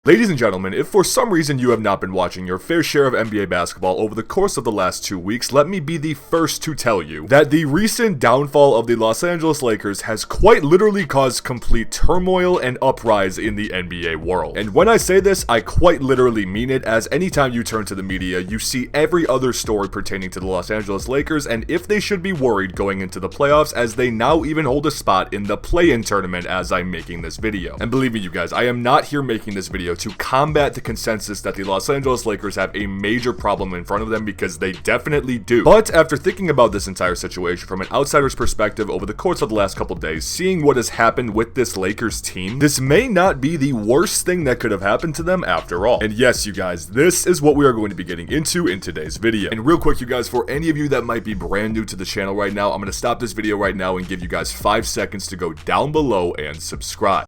Ladies and gentlemen, if for some reason you have not been watching your fair share of NBA basketball over the course of the last 2 weeks, let me be the first to tell you that the recent downfall of the Los Angeles Lakers has quite literally caused complete turmoil and uprise in the NBA world. And when I say this, I quite literally mean it, as anytime you turn to the media, you see every other story pertaining to the Los Angeles Lakers and if they should be worried going into the playoffs, as they now even hold a spot in the play-in tournament as I'm making this video. And believe me, you guys, I am not here making this video to combat the consensus that the Los Angeles Lakers have a major problem in front of them, because they definitely do. But after thinking about this entire situation from an outsider's perspective over the course of the last couple days, seeing what has happened with this Lakers team, this may not be the worst thing that could have happened to them after all. And yes, you guys, this is what we are going to be getting into in today's video. And real quick, you guys, for any of you that might be brand new to the channel right now, I'm going to stop this video right now and give you guys 5 seconds to go down below and subscribe.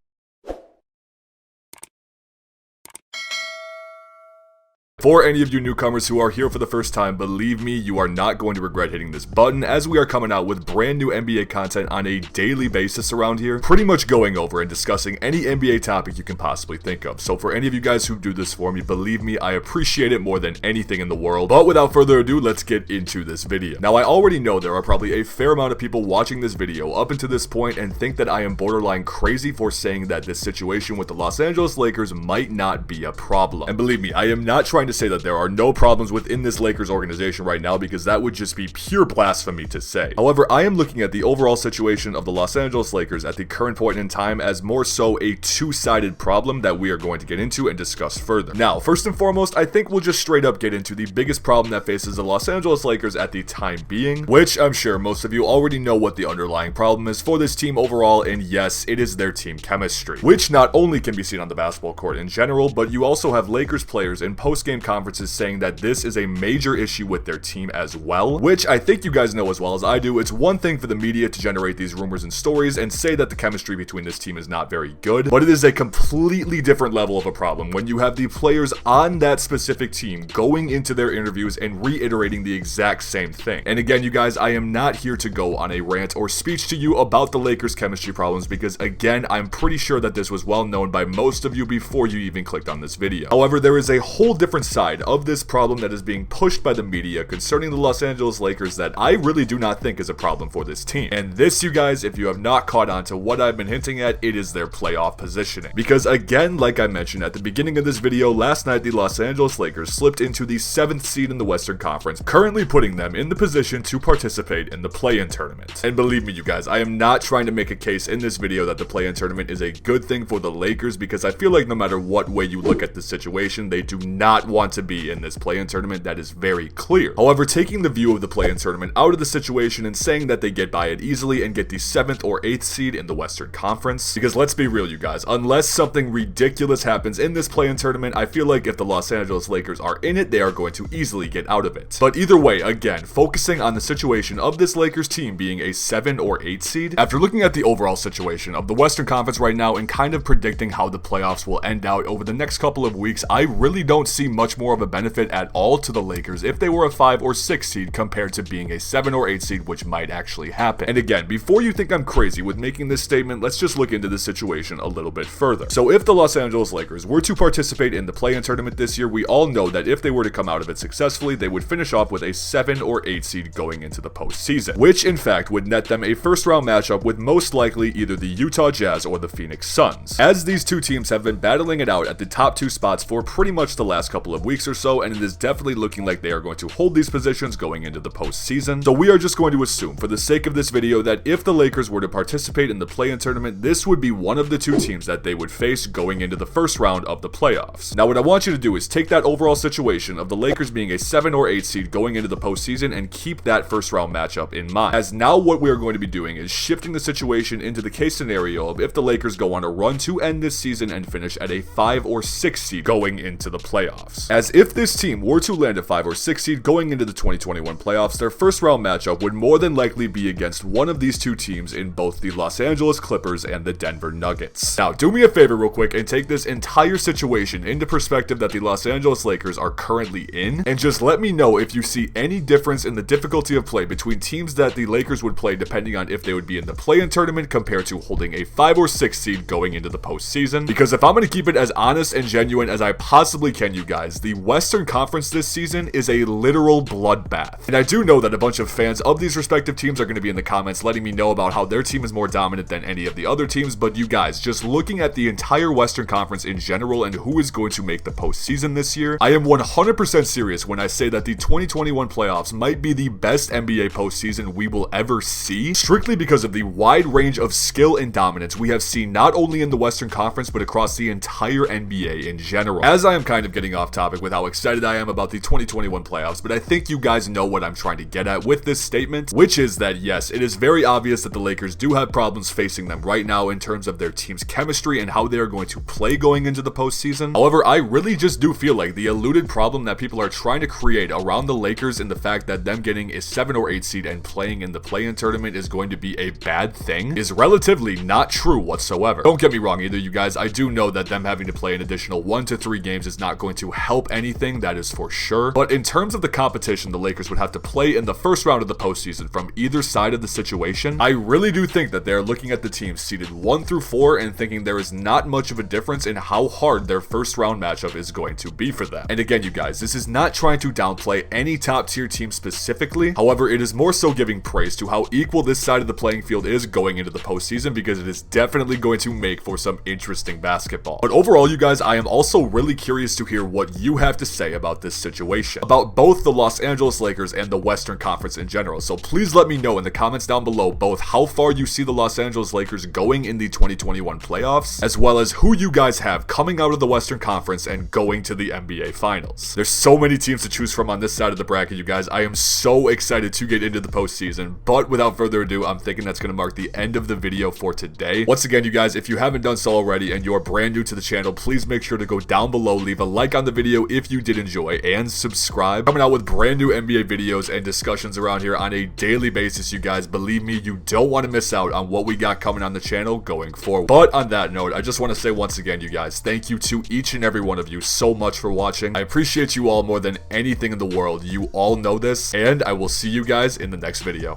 For any of you newcomers who are here for the first time, believe me, you are not going to regret hitting this button, as we are coming out with brand new NBA content on a daily basis around here, pretty much going over and discussing any NBA topic you can possibly think of. So for any of you guys who do this for me, believe me, I appreciate it more than anything in the world. But without further ado, let's get into this video. Now, I already know there are probably a fair amount of people watching this video up until this point and think that I am borderline crazy for saying that this situation with the Los Angeles Lakers might not be a problem. And believe me, I am not trying to say that there are no problems within this Lakers organization right now, because that would just be pure blasphemy to say. However, I am looking at the overall situation of the Los Angeles Lakers at the current point in time as more so a two-sided problem that we are going to get into and discuss further. Now, first and foremost, I think we'll just straight up get into the biggest problem that faces the Los Angeles Lakers at the time being, which I'm sure most of you already know what the underlying problem is for this team overall, and yes, it is their team chemistry, which not only can be seen on the basketball court in general, but you also have Lakers players in post-game conferences saying that this is a major issue with their team as well, which I think you guys know as well as I do. It's one thing for the media to generate these rumors and stories and say that the chemistry between this team is not very good, but it is a completely different level of a problem when you have the players on that specific team going into their interviews and reiterating the exact same thing. And again, you guys, I am not here to go on a rant or speech to you about the Lakers chemistry problems, because again, I'm pretty sure that this was well known by most of you before you even clicked on this video. However, there is a whole different side of this problem that is being pushed by the media concerning the Los Angeles Lakers that I really do not think is a problem for this team. And this, you guys, if you have not caught on to what I've been hinting at, it is their playoff positioning. Because again, like I mentioned at the beginning of this video, last night the Los Angeles Lakers slipped into the 7th seed in the Western Conference, currently putting them in the position to participate in the play-in tournament. And believe me, you guys, I am not trying to make a case in this video that the play-in tournament is a good thing for the Lakers, because I feel like no matter what way you look at the situation, they do not want to be in this play-in tournament. That is very clear. However, taking the view of the play-in tournament out of the situation and saying that they get by it easily and get the 7th or 8th seed in the Western Conference, because let's be real, you guys, unless something ridiculous happens in this play-in tournament, I feel like if the Los Angeles Lakers are in it, they are going to easily get out of it. But either way, again, focusing on the situation of this Lakers team being a 7 or 8 seed, after looking at the overall situation of the Western Conference right now and kind of predicting how the playoffs will end out over the next couple of weeks, I really don't see much more of a benefit at all to the Lakers if they were a 5 or 6 seed compared to being a 7 or 8 seed, which might actually happen. And again, before you think I'm crazy with making this statement, let's just look into the situation a little bit further. So if the Los Angeles Lakers were to participate in the play-in tournament this year, we all know that if they were to come out of it successfully, they would finish off with a 7 or 8 seed going into the postseason, which in fact would net them a first-round matchup with most likely either the Utah Jazz or the Phoenix Suns, as these two teams have been battling it out at the top 2 spots for pretty much the last couple of weeks or so, and it is definitely looking like they are going to hold these positions going into the postseason. So we are just going to assume, for the sake of this video, that if the Lakers were to participate in the play-in tournament, this would be one of the two teams that they would face going into the first round of the playoffs. Now, what I want you to do is take that overall situation of the Lakers being a 7 or 8 seed going into the postseason and keep that first round matchup in mind, as now what we are going to be doing is shifting the situation into the case scenario of if the Lakers go on a run to end this season and finish at a 5 or 6 seed going into the playoffs. playoffs. As if this team were to land a 5 or 6 seed going into the 2021 playoffs, their first round matchup would more than likely be against one of these two teams in both the Los Angeles Clippers and the Denver Nuggets. Now, do me a favor real quick and take this entire situation into perspective that the Los Angeles Lakers are currently in, and just let me know if you see any difference in the difficulty of play between teams that the Lakers would play depending on if they would be in the play-in tournament compared to holding a 5 or 6 seed going into the postseason. Because if I'm going to keep it as honest and genuine as I possibly can, you guys, the Western Conference this season is a literal bloodbath. And I do know that a bunch of fans of these respective teams are going to be in the comments letting me know about how their team is more dominant than any of the other teams, but you guys, just looking at the entire Western Conference in general and who is going to make the postseason this year, I am 100% serious when I say that the 2021 playoffs might be the best NBA postseason we will ever see, strictly because of the wide range of skill and dominance we have seen not only in the Western Conference but across the entire NBA in general. As I am kind of getting off topic with how excited I am about the 2021 playoffs, but I think you guys know what I'm trying to get at with this statement, which is that yes, it is very obvious that the Lakers do have problems facing them right now in terms of their team's chemistry and how they are going to play going into the postseason. However, I really just do feel like the alluded problem that people are trying to create around the Lakers in the fact that them getting a 7 or 8 seed and playing in the play-in tournament is going to be a bad thing is relatively not true whatsoever. Don't get me wrong either, you guys. I do know that them having to play an additional 1 to 3 games is not going to help anything, that is for sure. But in terms of the competition the Lakers would have to play in the first round of the postseason from either side of the situation, I really do think that they're looking at the teams seeded 1 through 4 and thinking there is not much of a difference in how hard their first round matchup is going to be for them. And again, you guys, this is not trying to downplay any top tier team specifically. However, it is more so giving praise to how equal this side of the playing field is going into the postseason, because it is definitely going to make for some interesting basketball. But overall, you guys, I am also really curious to hear what you have to say about this situation, about both the Los Angeles Lakers and the Western Conference in general. So please let me know in the comments down below both how far you see the Los Angeles Lakers going in the 2021 playoffs, as well as who you guys have coming out of the Western Conference and going to the NBA Finals. There's so many teams to choose from on this side of the bracket, you guys. I am so excited to get into the postseason, but without further ado, I'm thinking that's going to mark the end of the video for today. Once again, you guys, if you haven't done so already and you're brand new to the channel, please make sure to go down below, leave a like on the video if you did enjoy, and subscribe. Coming out with brand new NBA videos and discussions around here on a daily basis, you guys. Believe me, you don't want to miss out on what we got coming on the channel going forward. But on that note, I just want to say once again, you guys, thank you to each and every one of you so much for watching. I appreciate you all more than anything in the world. You all know this, and I will see you guys in the next video.